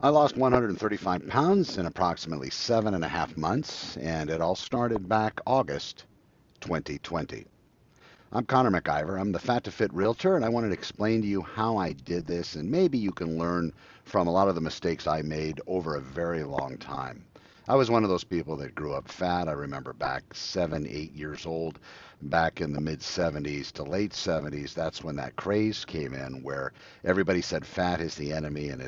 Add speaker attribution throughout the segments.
Speaker 1: I lost 135 pounds in approximately 7.5 months, and it all started back August 2020. I'm Connor McIver. I'm the Fat to Fit Realtor, and I wanted to explain to you how I did this, and maybe you can learn from a lot of the mistakes I made over a very long time. I was one of those people that grew up fat. I remember back 7, 8 years old, back in the mid 70s to late 70s. That's when that craze came in where everybody said fat is the enemy, and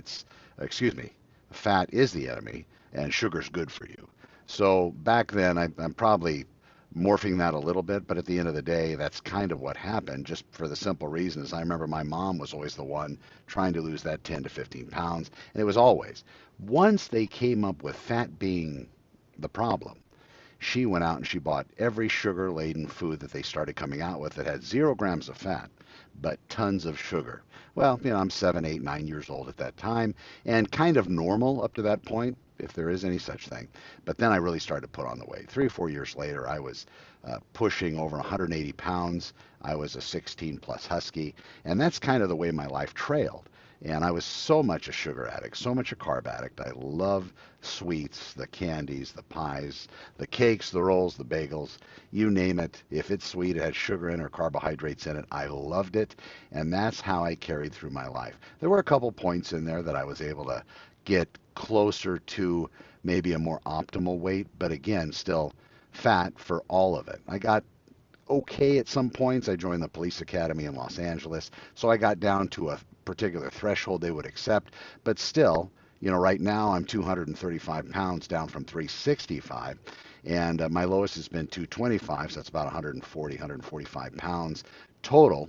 Speaker 1: excuse me, fat is the enemy, and sugar's good for you. So back then, I'm probably morphing that a little bit, but at the end of the day, that's kind of what happened, just for the simple reason is I remember my mom was always the one trying to lose that 10 to 15 pounds, and it was always, once they came up with fat being the problem, she went out and she bought every sugar laden food that they started coming out with that had 0 grams of fat, but tons of sugar. Well, I'm 7, 8, 9 years old at that time and kind of normal up to that point, if there is any such thing. But then I really started to put on the weight. 3 or 4 years later, I was pushing over 180 pounds. I was a 16 plus husky, and that's kind of the way my life trailed. And I was so much a sugar addict, so much a carb addict. I love sweets, the candies, the pies, the cakes, the rolls, the bagels, you name it. If it's sweet, it has sugar in or carbohydrates in it. I loved it, and that's how I carried through my life. There were a couple points in there that I was able to get closer to maybe a more optimal weight, but again, still fat for all of it. I got okay at some points. I joined the police academy in Los Angeles, so I got down to a particular threshold they would accept. But still, right now I'm 235 pounds down from 365, and my lowest has been 225, so that's about 140, 145 pounds total.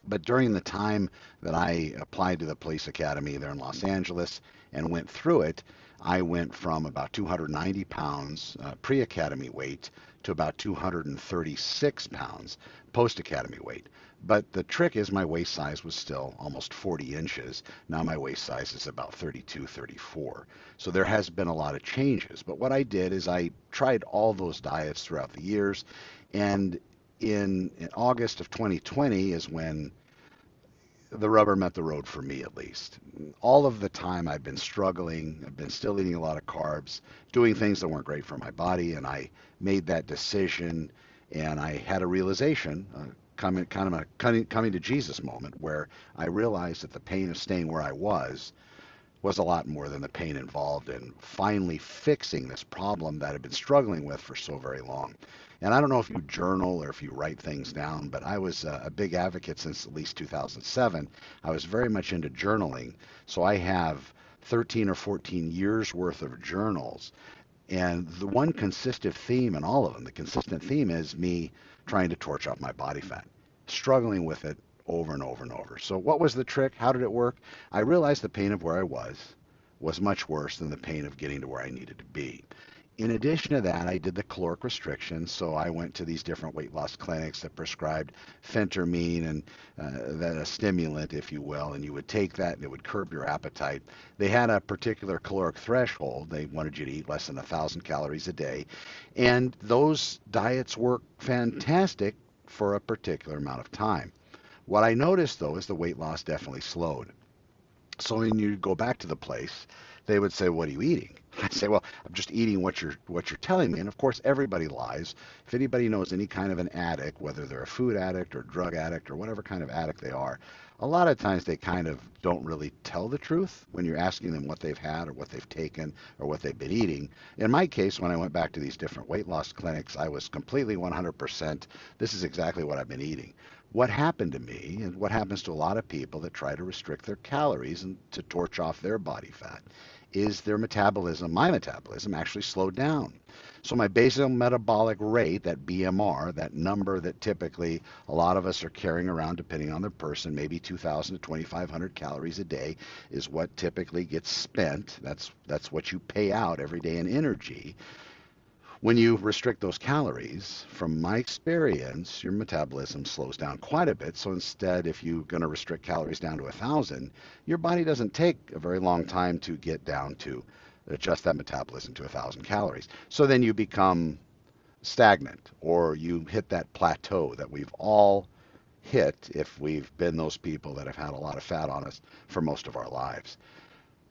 Speaker 1: But during the time that I applied to the police academy there in Los Angeles and went through it, I went from about 290 pounds pre academy weight to about 236 pounds post academy weight. But the trick is my waist size was still almost 40 inches. Now my waist size is about 32, 34. So there has been a lot of changes. But what I did is I tried all those diets throughout the years. And in August of 2020 is when the rubber met the road for me, at least. All of the time I've been struggling, I've been still eating a lot of carbs, doing things that weren't great for my body, and I made that decision, and I had a realization, coming to Jesus moment, where I realized that the pain of staying where I was a lot more than the pain involved in finally fixing this problem that I've been struggling with for so very long. And I don't know if you journal or if you write things down, but I was a big advocate since at least 2007. I was very much into journaling. So I have 13 or 14 years worth of journals. And the one consistent theme in all of them, the consistent theme is me trying to torch off my body fat, struggling with it over and over and over. So what was the trick? How did it work? I realized the pain of where I was much worse than the pain of getting to where I needed to be. In addition to that, I did the caloric restriction. So I went to these different weight loss clinics that prescribed phentermine and that a stimulant, if you will, and you would take that and it would curb your appetite. They had a particular caloric threshold. They wanted you to eat less than 1,000 calories a day, and those diets work fantastic for a particular amount of time. What I noticed though is the weight loss definitely slowed. So when you go back to the place, they would say, "What are you eating?" I say, "Well, I'm just eating what you're telling me." And of course, everybody lies. If anybody knows any kind of an addict, whether they're a food addict or drug addict or whatever kind of addict they are, a lot of times they kind of don't really tell the truth when you're asking them what they've had or what they've taken or what they've been eating. In my case, when I went back to these different weight loss clinics, I was completely 100%. This is exactly what I've been eating. What happened to me, and what happens to a lot of people that try to restrict their calories and to torch off their body fat, is their metabolism, my metabolism, actually slowed down. So my basal metabolic rate, that BMR, that number that typically a lot of us are carrying around depending on their person, maybe 2,000 to 2,500 calories a day is what typically gets spent. That's what you pay out every day in energy. When you restrict those calories, from my experience, your metabolism slows down quite a bit. So instead, if you're going to restrict calories down to 1,000, your body doesn't take a very long time to get down to adjust that metabolism to 1,000 calories. So then you become stagnant or you hit that plateau that we've all hit if we've been those people that have had a lot of fat on us for most of our lives.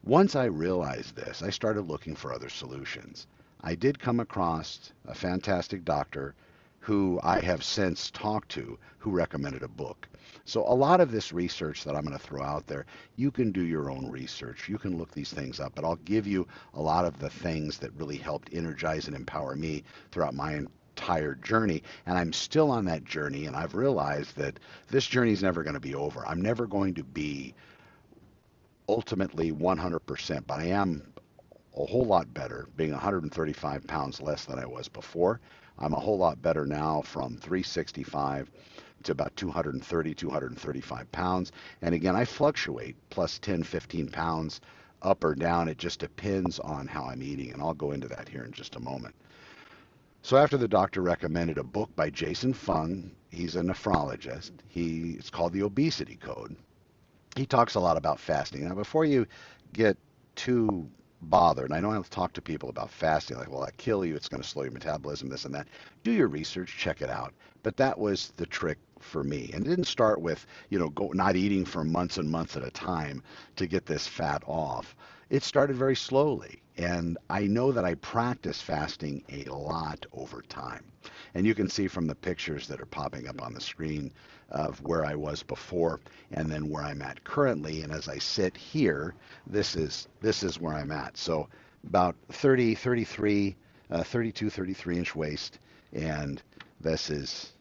Speaker 1: Once I realized this, I started looking for other solutions. I did come across a fantastic doctor who I have since talked to who recommended a book. So a lot of this research that I'm going to throw out there, you can do your own research. You can look these things up, but I'll give you a lot of the things that really helped energize and empower me throughout my entire journey. And I'm still on that journey, and I've realized that this journey is never going to be over. I'm never going to be ultimately 100%, but I am a whole lot better, being 135 pounds less than I was before. I'm a whole lot better now from 365 to about 230, 235 pounds. And again, I fluctuate plus 10, 15 pounds up or down. It just depends on how I'm eating. And I'll go into that here in just a moment. So after the doctor recommended a book by Jason Fung, he's a nephrologist. It's called The Obesity Code. He talks a lot about fasting. Now, before you get too bothered, and I know I've talked to people about fasting, like, well, that kill you, it's going to slow your metabolism, this and that. Do your research, check it out. But that was the trick for me. And it didn't start with, not eating for months and months at a time to get this fat off. It started very slowly. And I know that I practice fasting a lot over time. And you can see from the pictures that are popping up on the screen of where I was before and then where I'm at currently. And as I sit here, this is where I'm at. So about 30, 33, 32, 33 inch waist. And this is,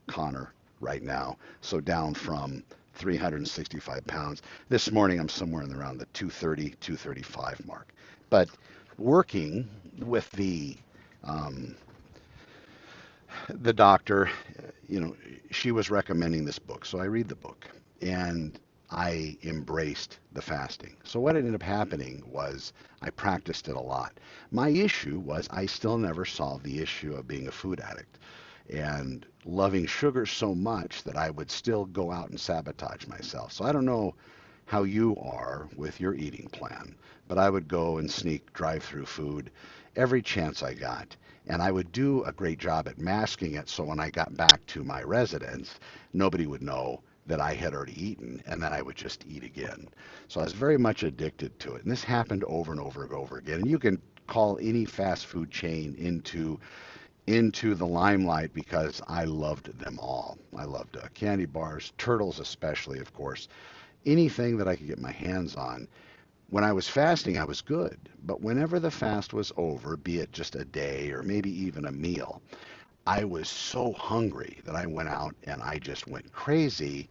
Speaker 1: Connor right now. So down from 365 pounds. This morning I'm somewhere in around the 230, 235 mark. But working with um, the doctor, she was recommending this book. So I read the book and I embraced the fasting. So what ended up happening was I practiced it a lot. My issue was I still never solved the issue of being a food addict and loving sugar so much that I would still go out and sabotage myself. So I don't know how you are with your eating plan, but I would go and sneak drive-through food every chance I got. And I would do a great job at masking it so when I got back to my residence, nobody would know that I had already eaten, and then I would just eat again. So I was very much addicted to it. And this happened over and over and over again. And you can call any fast food chain into the limelight because I loved them all. I loved candy bars, turtles especially, of course, anything that I could get my hands on. When I was fasting, I was good. But whenever the fast was over, be it just a day or maybe even a meal, I was so hungry that I went out and I just went crazy,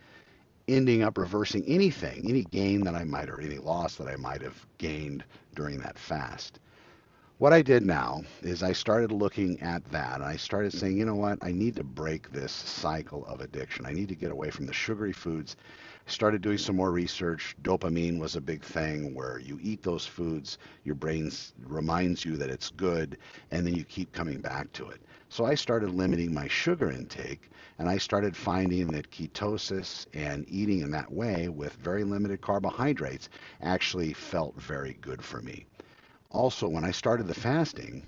Speaker 1: ending up reversing anything, any gain that I might or any loss that I might have gained during that fast. What I did now is I started looking at that and I started saying, you know what, I need to break this cycle of addiction. I need to get away from the sugary foods. Started doing some more research. Dopamine was a big thing where you eat those foods, your brain reminds you that it's good, and then you keep coming back to it. So I started limiting my sugar intake and I started finding that ketosis and eating in that way with very limited carbohydrates actually felt very good for me. Also, when I started the fasting,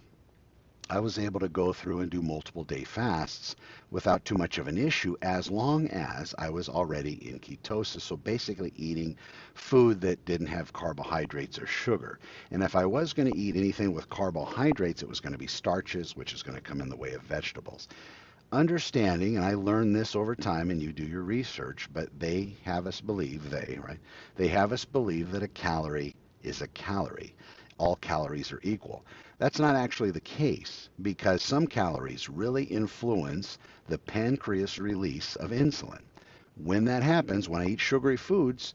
Speaker 1: I was able to go through and do multiple day fasts without too much of an issue as long as I was already in ketosis. So basically eating food that didn't have carbohydrates or sugar. And if I was going to eat anything with carbohydrates, it was going to be starches, which is going to come in the way of vegetables. Understanding, and I learned this over time, and you do your research, but they have us believe, right? They have us believe that a calorie is a calorie. All calories are equal. That's not actually the case because some calories really influence the pancreas release of insulin. When that happens, when I eat sugary foods,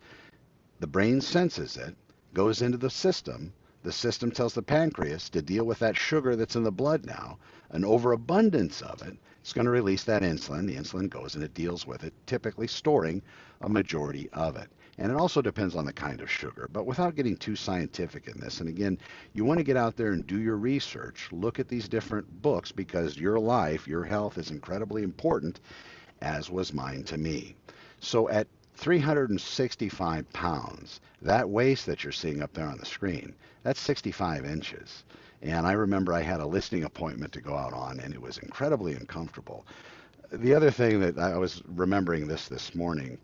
Speaker 1: the brain senses it, goes into the system. The system tells the pancreas to deal with that sugar that's in the blood now. An overabundance of it, it's going to release that insulin. The insulin goes and it deals with it, typically storing a majority of it. And it also depends on the kind of sugar. But without getting too scientific in this, and again, you want to get out there and do your research, look at these different books because your life, your health is incredibly important, as was mine to me. So at 365 pounds, that waist that you're seeing up there on the screen, that's 65 inches. And I remember I had a listing appointment to go out on, and it was incredibly uncomfortable. The other thing that I was remembering this morning,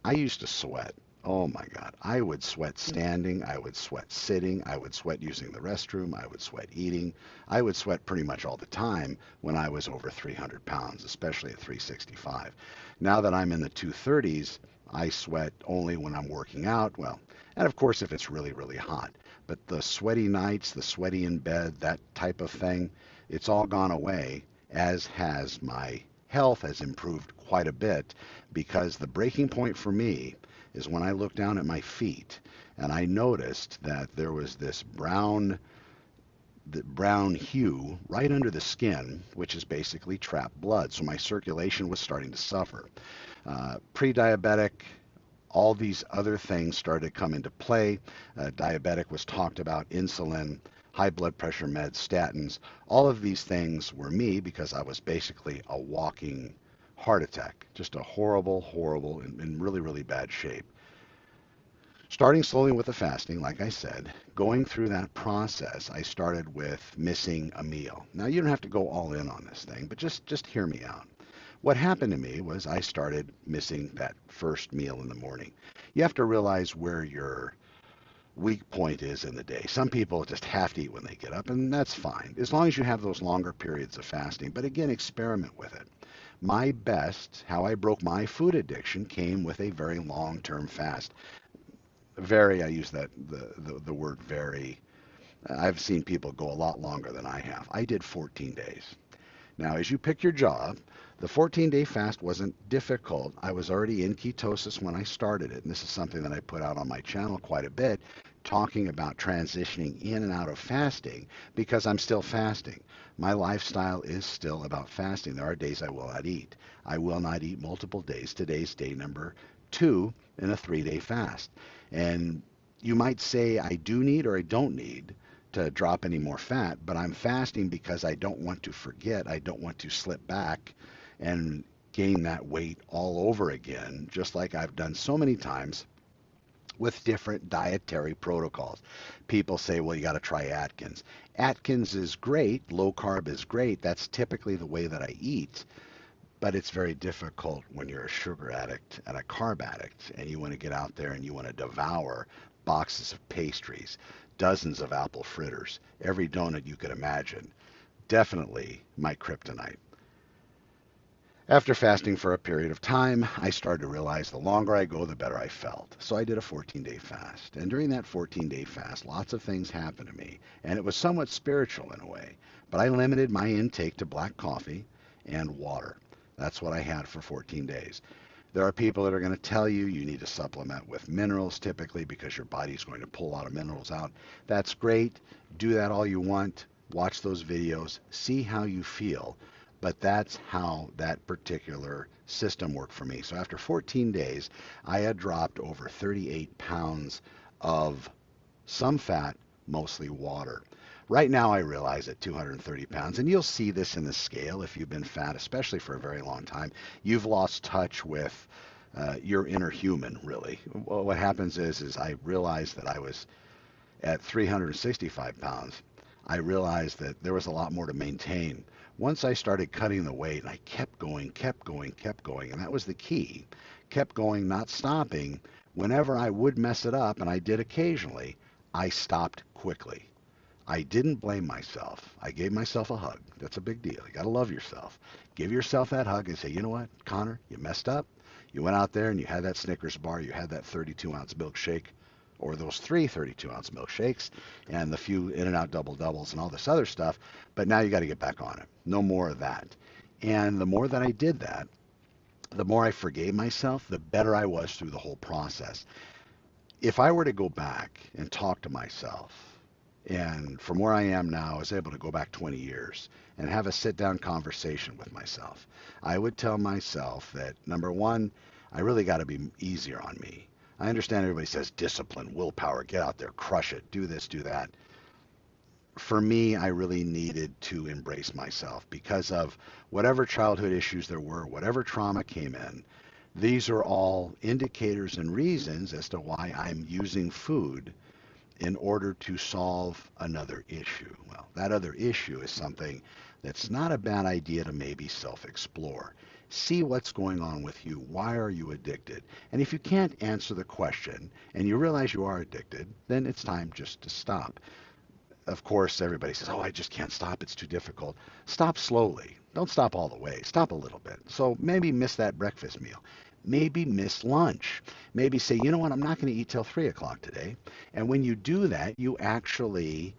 Speaker 1: I used to sweat. Oh my God. I would sweat standing. I would sweat sitting. I would sweat using the restroom. I would sweat eating. I would sweat pretty much all the time when I was over 300 pounds, especially at 365. Now that I'm in the 230s, I sweat only when I'm working out. Well, and of course, if it's really, really hot. But the sweaty nights, the sweaty in bed, that type of thing, it's all gone away, as has my health has improved quite a bit because the breaking point for me is when I looked down at my feet and I noticed that there was this brown hue right under the skin, which is basically trapped blood. So my circulation was starting to suffer. Pre-diabetic, all these other things started to come into play. Diabetic was talked about, insulin, high blood pressure meds, statins. All of these things were me because I was basically a walking heart attack, just a horrible, horrible, and really, really bad shape. Starting slowly with the fasting, like I said, going through that process, I started with missing a meal. Now, you don't have to go all in on this thing, but just hear me out. What happened to me was I started missing that first meal in the morning. You have to realize where your weak point is in the day. Some people just have to eat when they get up, and that's fine, as long as you have those longer periods of fasting. But again, experiment with it. My best, how I broke my food addiction, came with a very long-term fast. Very, I use the word very. I've seen people go a lot longer than I have. I did 14 days. Now, as you pick your job, the 14-day fast wasn't difficult. I was already in ketosis when I started it, and this is something that I put out on my channel quite a bit, talking about transitioning in and out of fasting because I'm still fasting. My lifestyle is still about fasting. There are days I will not eat. I will not eat multiple days. Today's day number 2 in a 3-day fast. And you might say I do need or I don't need to drop any more fat, but I'm fasting because I don't want to forget. I don't want to slip back and gain that weight all over again, just like I've done so many times with different dietary protocols. People say, well, you got to try Atkins. Atkins is great. Low carb is great. That's typically the way that I eat. But it's very difficult when you're a sugar addict and a carb addict and you want to get out there and you want to devour boxes of pastries, dozens of apple fritters, every donut you could imagine. Definitely my kryptonite. After fasting for a period of time, I started to realize the longer I go, the better I felt. So I did a 14-day fast. And during that 14-day fast, lots of things happened to me. And it was somewhat spiritual in a way. But I limited my intake to black coffee and water. That's what I had for 14 days. There are people that are going to tell you you need to supplement with minerals typically because your body's going to pull a lot of minerals out. That's great. Do that all you want. Watch those videos. See how you feel. But that's how that particular system worked for me. So after 14 days, I had dropped over 38 pounds of some fat, mostly water. Right now, I realize at 230 pounds, and you'll see this in the scale if you've been fat, especially for a very long time, you've lost touch with your inner human, really. Well, what happens is I realized that I was at 365 pounds. I realized that there was a lot more to maintain. Once I started cutting the weight, I kept going, kept going, kept going, and that was the key. Kept going, not stopping. Whenever I would mess it up, and I did occasionally, I stopped quickly. I didn't blame myself. I gave myself a hug. That's a big deal. You got to love yourself. Give yourself that hug and say, you know what, Connor, you messed up. You went out there and you had that Snickers bar, you had that 32-ounce milkshake, or those three 32-ounce milkshakes, and the few In-N-Out double doubles and all this other stuff. But now you got to get back on it. No more of that. And the more that I did that, the more I forgave myself, the better I was through the whole process. If I were to go back and talk to myself, and from where I am now, I was able to go back 20 years and have a sit down conversation with myself. I would tell myself that number one, I really got to be easier on me. I understand everybody says discipline, willpower, get out there, crush it, do this, do that. For me, I really needed to embrace myself because of whatever childhood issues there were, whatever trauma came in. These are all indicators and reasons as to why I'm using food in order to solve another issue. Well, that other issue is something that's not a bad idea to maybe self-explore. See what's going on with you. Why are you addicted? And if you can't answer the question and you realize you are addicted, then it's time just to stop. Of course, everybody says, oh, I just can't stop. It's too difficult. Stop slowly. Don't stop all the way. Stop a little bit. So maybe miss that breakfast meal. Maybe miss lunch. Maybe say, you know what, I'm not going to eat till 3 o'clock today. And when you do that, you actually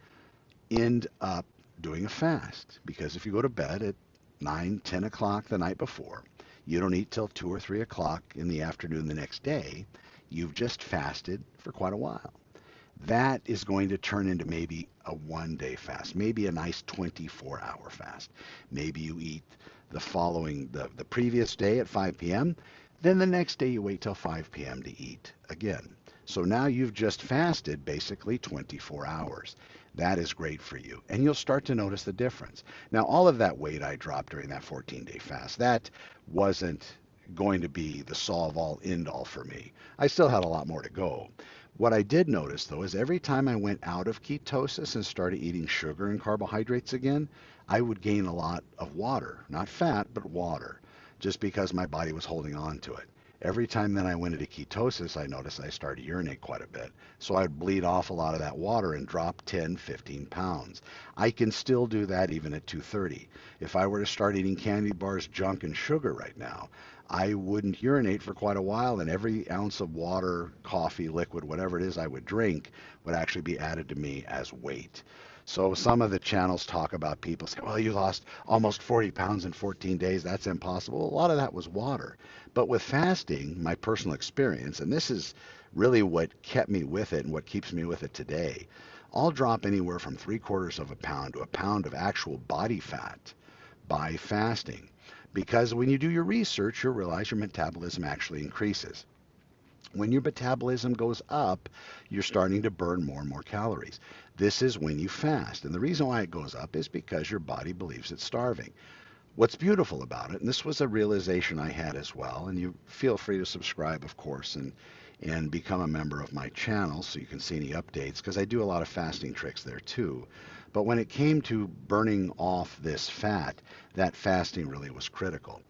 Speaker 1: end up doing a fast. Because if you go to bed at 9, 10 o'clock the night before, you don't eat till 2 or 3 o'clock in the afternoon the next day, you've just fasted for quite a while. That is going to turn into maybe a 1 day fast, maybe a nice 24-hour fast. Maybe you eat the previous day at 5 p.m., then the next day you wait till 5 p.m. to eat again. So now you've just fasted basically 24 hours. That is great for you. And you'll start to notice the difference. Now, all of that weight I dropped during that 14-day fast, that wasn't going to be the solve all end all for me. I still had a lot more to go. What I did notice, though, is every time I went out of ketosis and started eating sugar and carbohydrates again, I would gain a lot of water. Not fat, but water, just because my body was holding on to it. Every time then I went into ketosis, I noticed I started to urinate quite a bit. So I'd bleed off a lot of that water and drop 10, 15 pounds. I can still do that even at 230. If I were to start eating candy bars, junk, and sugar right now, I wouldn't urinate for quite a while, and every ounce of water, coffee, liquid, whatever it is I would drink would actually be added to me as weight. So some of the channels talk about people say, well, you lost almost 40 pounds in 14 days. That's impossible. A lot of that was water. But with fasting, my personal experience, and this is really what kept me with it and what keeps me with it today, I'll drop anywhere from 3/4 of a pound to a pound of actual body fat by fasting. Because when you do your research, you'll realize your metabolism actually increases. When your metabolism goes up, you're starting to burn more and more calories. This is when you fast. And the reason why it goes up is because your body believes it's starving. What's beautiful about it, and this was a realization I had as well, and you feel free to subscribe, of course, and become a member of my channel so you can see any updates, because I do a lot of fasting tricks there too. But when it came to burning off this fat, that fasting really was critical.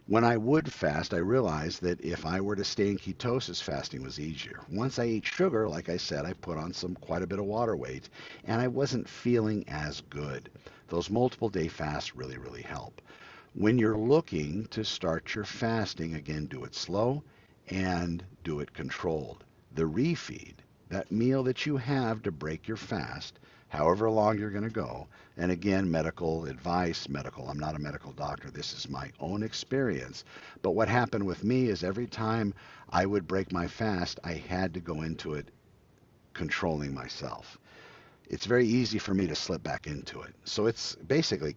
Speaker 1: When I would fast, I realized that if I were to stay in ketosis, fasting was easier. Once I ate sugar, like I said, I put on quite a bit of water weight, and I wasn't feeling as good. Those multiple day fasts really, really help. When you're looking to start your fasting, again, do it slow and do it controlled. The refeed, that meal that you have to break your fast, however long you're going to go. And again, medical advice, I'm not a medical doctor. This is my own experience. But what happened with me is every time I would break my fast, I had to go into it controlling myself. It's very easy for me to slip back into it. So it's basically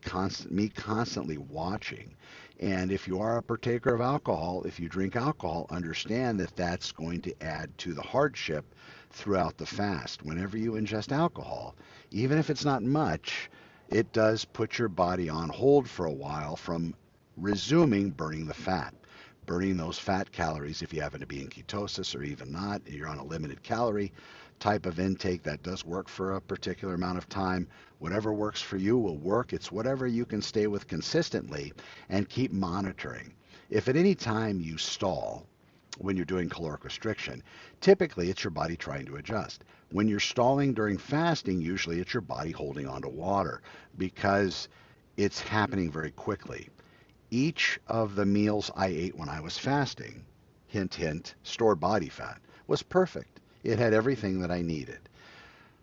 Speaker 1: me constantly watching. And if you are a partaker of alcohol, if you drink alcohol, understand that that's going to add to the hardship throughout the fast. Whenever you ingest alcohol, even if it's not much, it does put your body on hold for a while from resuming burning the fat. Burning those fat calories if you happen to be in ketosis or even not, you're on a limited calorie type of intake that does work for a particular amount of time. Whatever works for you will work. It's whatever you can stay with consistently and keep monitoring. If at any time you stall when you're doing caloric restriction, typically it's your body trying to adjust. When you're stalling during fasting, usually it's your body holding on to water because it's happening very quickly. Each of the meals I ate when I was fasting, hint, hint, stored body fat, was perfect. It had everything that I needed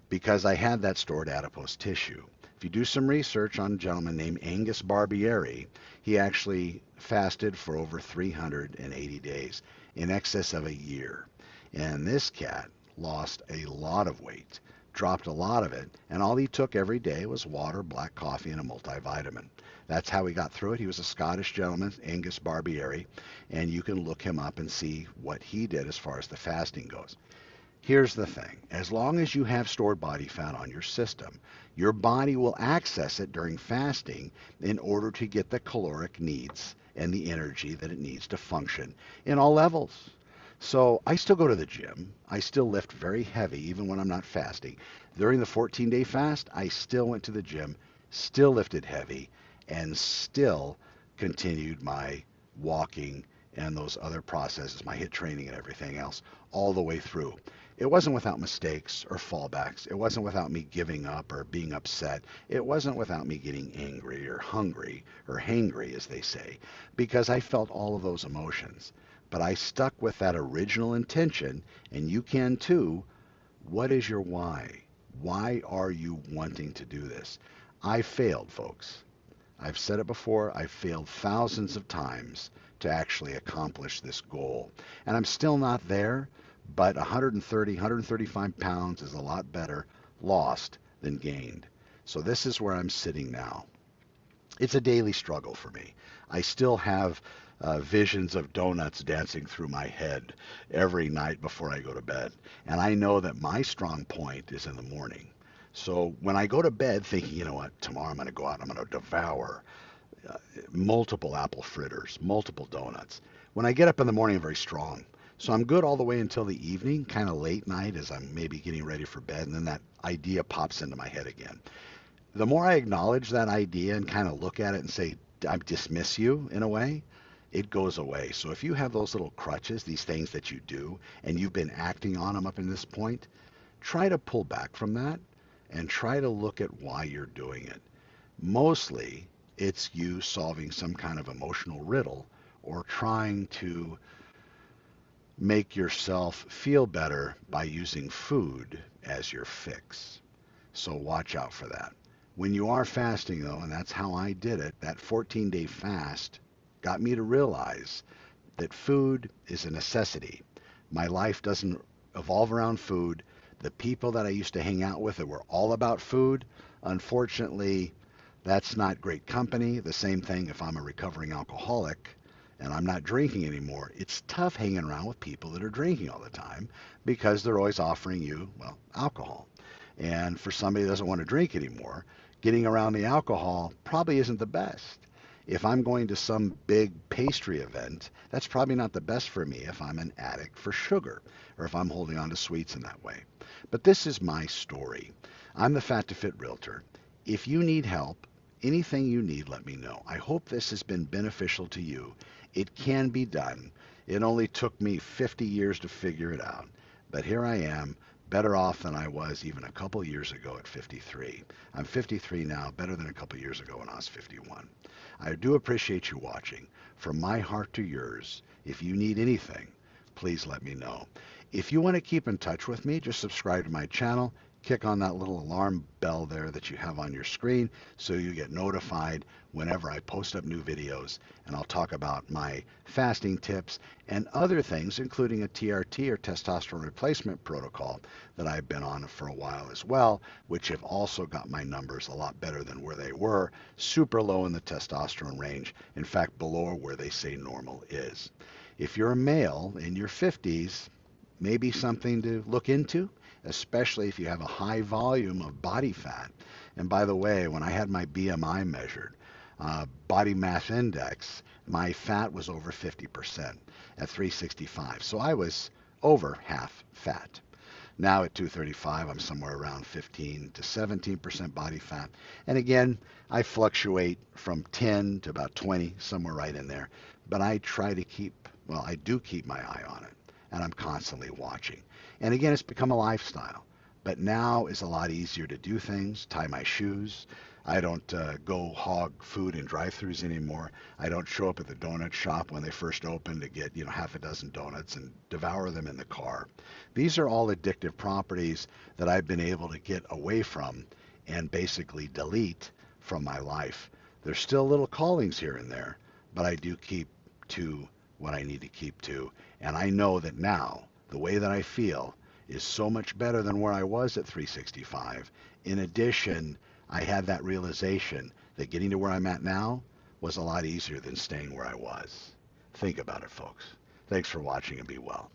Speaker 1: because I had that stored adipose tissue. If you do some research on a gentleman named Angus Barbieri, he actually fasted for over 380 days, in excess of a year. And this cat lost a lot of weight, dropped a lot of it, and all he took every day was water, black coffee, and a multivitamin. That's how he got through it. He was a Scottish gentleman, Angus Barbieri, and you can look him up and see what he did as far as the fasting goes. Here's the thing. As long as you have stored body fat on your system, your body will access it during fasting in order to get the caloric needs and the energy that it needs to function in all levels. So I still go to the gym. I still lift very heavy even when I'm not fasting. During the 14-day fast, I still went to the gym, still lifted heavy, and still continued my walking, and those other processes, my HIIT training and everything else, all the way through. It wasn't without mistakes or fallbacks. It wasn't without me giving up or being upset. It wasn't without me getting angry or hungry or hangry, as they say, because I felt all of those emotions. But I stuck with that original intention, and you can too. What is your why? Why are you wanting to do this? I failed, folks. I've said it before, I've failed thousands of times to actually accomplish this goal. And I'm still not there, but 130, 135 pounds is a lot better lost than gained. So this is where I'm sitting now. It's a daily struggle for me. I still have visions of donuts dancing through my head every night before I go to bed. And I know that my strong point is in the morning. So when I go to bed thinking, you know what, tomorrow I'm going to go out and I'm going to devour uh, multiple apple fritters, multiple donuts. When I get up in the morning, I'm very strong. So I'm good all the way until the evening, kind of late night as I'm maybe getting ready for bed, and then that idea pops into my head again. The more I acknowledge that idea and kind of look at it and say, I dismiss you in a way, it goes away. So if you have those little crutches, these things that you do, and you've been acting on them up in this point, try to pull back from that and try to look at why you're doing it. Mostly, it's you solving some kind of emotional riddle or trying to make yourself feel better by using food as your fix. So watch out for that. When you are fasting, though, and that's how I did it, that 14-day fast got me to realize that food is a necessity. My life doesn't evolve around food. The people that I used to hang out with that were all about food, unfortunately, that's not great company. The same thing if I'm a recovering alcoholic and I'm not drinking anymore. It's tough hanging around with people that are drinking all the time because they're always offering you, well, alcohol. And for somebody that doesn't want to drink anymore, getting around the alcohol probably isn't the best. If I'm going to some big pastry event, that's probably not the best for me if I'm an addict for sugar or if I'm holding on to sweets in that way. But this is my story. I'm the Fat to Fit Realtor. If you need help, anything you need, let me know. I hope this has been beneficial to you. It can be done. It only took me 50 years to figure it out. But here I am, better off than I was even a couple years ago at 53. I'm 53 now, better than a couple years ago when I was 51. I do appreciate you watching. From my heart to yours, if you need anything, please let me know. If you want to keep in touch with me, just subscribe to my channel. Click on that little alarm bell there that you have on your screen so you get notified whenever I post up new videos, and I'll talk about my fasting tips and other things, including a TRT or testosterone replacement protocol that I've been on for a while as well, which have also got my numbers a lot better than where they were, super low in the testosterone range, in fact below where they say normal is. If you're a male in your 50s, maybe something to look into, especially if you have a high volume of body fat. And by the way, when I had my BMI measured, body mass index, my fat was over 50% at 365. So I was over half fat. Now at 235, I'm somewhere around 15 to 17% body fat. And again, I fluctuate from 10 to about 20, somewhere right in there. But I try to keep, well, I do keep my eye on it. And I'm constantly watching. And again, it's become a lifestyle. But now is a lot easier to do things, tie my shoes. I don't go hog food in drive-throughs anymore. I don't show up at the donut shop when they first open to get, half a dozen donuts and devour them in the car. These are all addictive properties that I've been able to get away from and basically delete from my life. There's still little callings here and there, but I do keep to what I need to keep to. And I know that now, the way that I feel is so much better than where I was at 365. In addition, I had that realization that getting to where I'm at now was a lot easier than staying where I was. Think about it, folks. Thanks for watching and be well.